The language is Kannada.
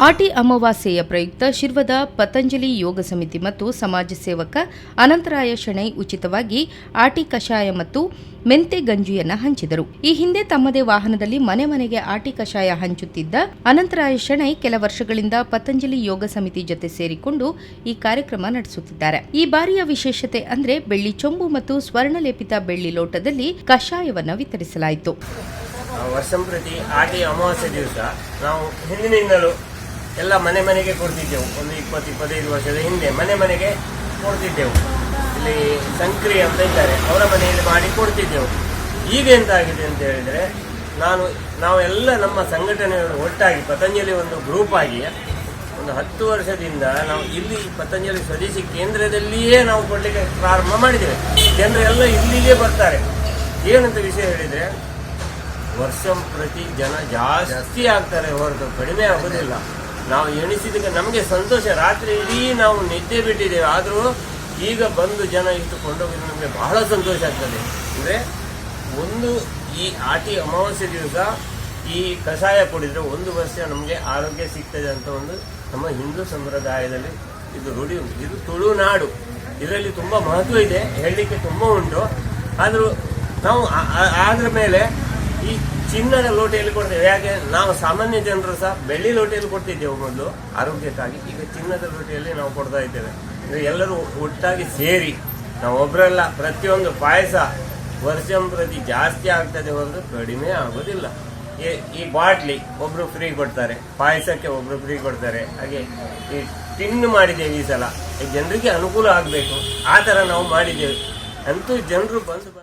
ಆಟಿ ಅಮಾವಾಸ್ಯೆಯ ಪ್ರಯುಕ್ತ ಶಿರ್ವದ ಪತಂಜಲಿ ಯೋಗ ಸಮಿತಿ ಮತ್ತು ಸಮಾಜ ಸೇವಕ ಅನಂತರಾಯ ಶೆಣೈ ಉಚಿತವಾಗಿ ಆಟಿ ಕಷಾಯ ಮತ್ತು ಮೆಂತೆ ಗಂಜಿಯನ್ನು ಹಂಚಿದರು. ಈ ಹಿಂದೆ ತಮ್ಮದೇ ವಾಹನದಲ್ಲಿ ಮನೆ ಮನೆಗೆ ಆಟಿ ಕಷಾಯ ಹಂಚುತ್ತಿದ್ದ ಅನಂತರಾಯ ಶೆಣೈ ಕೆಲ ವರ್ಷಗಳಿಂದ ಪತಂಜಲಿ ಯೋಗ ಸಮಿತಿ ಜೊತೆ ಸೇರಿಕೊಂಡು ಈ ಕಾರ್ಯಕ್ರಮ ನಡೆಸುತ್ತಿದ್ದಾರೆ. ಈ ಬಾರಿಯ ವಿಶೇಷತೆ ಅಂದ್ರೆ ಬೆಳ್ಳಿ ಚೊಂಬು ಮತ್ತು ಸ್ವರ್ಣಲೇಪಿತ ಬೆಳ್ಳಿ ಲೋಟದಲ್ಲಿ ಕಷಾಯವನ್ನು ವಿತರಿಸಲಾಯಿತು. ವರ್ಷಂಪ್ರತಿ ಆಟಿ ಅಮಾವಾಸ್ಯೆ ದಿವಸ ನಾವು ಹಿಂದಿನಿಂದಲೂ ಎಲ್ಲ ಮನೆ ಮನೆಗೆ ಕೊಡ್ತಿದ್ದೆವು. ಒಂದು 20-25 ವರ್ಷದ ಹಿಂದೆ ಮನೆ ಮನೆಗೆ ಕೊಡ್ತಿದ್ದೆವು. ಇಲ್ಲಿ ಸಂಕ್ರಿ ಅಂತ ಇದ್ದಾರೆ, ಅವರ ಮನೆಯಲ್ಲಿ ಮಾಡಿ ಕೊಡ್ತಿದ್ದೆವು. ಈಗ ಎಂತಾಗಿದೆ ಅಂತ ಹೇಳಿದರೆ, ನಾವೆಲ್ಲ ನಮ್ಮ ಸಂಘಟನೆಗಳು ಒಟ್ಟಾಗಿ ಪತಂಜಲಿ ಒಂದು ಗ್ರೂಪ್ ಆಗಿ ಒಂದು 10 ವರ್ಷದಿಂದ ನಾವು ಇಲ್ಲಿ ಪತಂಜಲಿ ಸ್ವದೇಶಿ ಕೇಂದ್ರದಲ್ಲಿಯೇ ನಾವು ಕೊಡಲಿಕ್ಕೆ ಪ್ರಾರಂಭ ಮಾಡಿದ್ದೇವೆ. ಜನರೆಲ್ಲ ಇಲ್ಲಿಗೆ ಬರ್ತಾರೆ. ಏನಂತ ವಿಷಯ ಹೇಳಿದರೆ, ವರ್ಷಂಪ್ರತಿ ಜನ ಜಾಸ್ತಿ ಆಗ್ತಾರೆ ಹೊರತು ಕಡಿಮೆ ಆಗೋದಿಲ್ಲ. ನಾವು ಎಣಿಸಿದಕ್ಕೆ ನಮಗೆ ಸಂತೋಷ. ರಾತ್ರಿ ಇಡೀ ನಾವು ನಿದ್ದೆ ಬಿಟ್ಟಿದ್ದೇವೆ, ಆದರೂ ಈಗ ಬಂದು ಜನ ಇಷ್ಟು ಕೊಂಡೋಗಿದ್ರೆ ನಮಗೆ ಬಹಳ ಸಂತೋಷ ಆಗ್ತದೆ. ಅಂದರೆ ಒಂದು ಈ ಆಟಿ ಅಮಾವಾಸ್ಯೆ ದಿವಸ ಈ ಕಷಾಯ ಕುಡಿದ್ರೆ 1 ವರ್ಷ ನಮಗೆ ಆರೋಗ್ಯ ಸಿಗ್ತದೆ ಅಂತ ಒಂದು ನಮ್ಮ ಹಿಂದೂ ಸಂಪ್ರದಾಯದಲ್ಲಿ ಇದು ರೂಢಿ ಉಂಟು. ಇದು ತುಳುನಾಡು, ಇದರಲ್ಲಿ ತುಂಬ ಮಹತ್ವ ಇದೆ, ಹೇಳಲಿಕ್ಕೆ ತುಂಬ ಉಂಟು. ಆದರೂ ನಾವು ಆದ್ರ ಮೇಲೆ ಈ ಚಿನ್ನದ ಲೋಟೆಯಲ್ಲಿ ಕೊಡ್ತೇವೆ. ಯಾಕೆ ನಾವು ಸಾಮಾನ್ಯ ಜನರು ಸಹ ಬೆಳ್ಳಿ ಲೋಟೆಯಲ್ಲಿ ಕೊಡ್ತಿದ್ದೇವೆ ಮೊದಲು ಆರೋಗ್ಯಕ್ಕಾಗಿ. ಈಗ ಚಿನ್ನದ ಲೋಟೆಯಲ್ಲಿ ನಾವು ಕೊಡ್ತಾ ಇದ್ದೇವೆ. ಎಲ್ಲರೂ ಒಟ್ಟಾಗಿ ಸೇರಿ ನಾವು ಒಬ್ಬರೆಲ್ಲ ಪ್ರತಿಯೊಂದು ಪಾಯಸ ವರ್ಷಂಪ್ರತಿ ಜಾಸ್ತಿ ಆಗ್ತದೆ ಹೊರತು ಕಡಿಮೆ ಆಗೋದಿಲ್ಲ. ಈ ಬಾಟ್ಲಿ ಒಬ್ರು ಫ್ರೀ ಕೊಡ್ತಾರೆ, ಪಾಯಸಕ್ಕೆ ಒಬ್ರು ಫ್ರೀ ಕೊಡ್ತಾರೆ. ಹಾಗೆ ಈ ಟಿನ್ ಮಾಡಿದ್ದೇವೆ ಈ ಸಲ, ಜನರಿಗೆ ಅನುಕೂಲ ಆಗಬೇಕು ಆ ಥರ ನಾವು ಮಾಡಿದ್ದೇವೆ. ಅಂತೂ ಜನರು ಬಂದು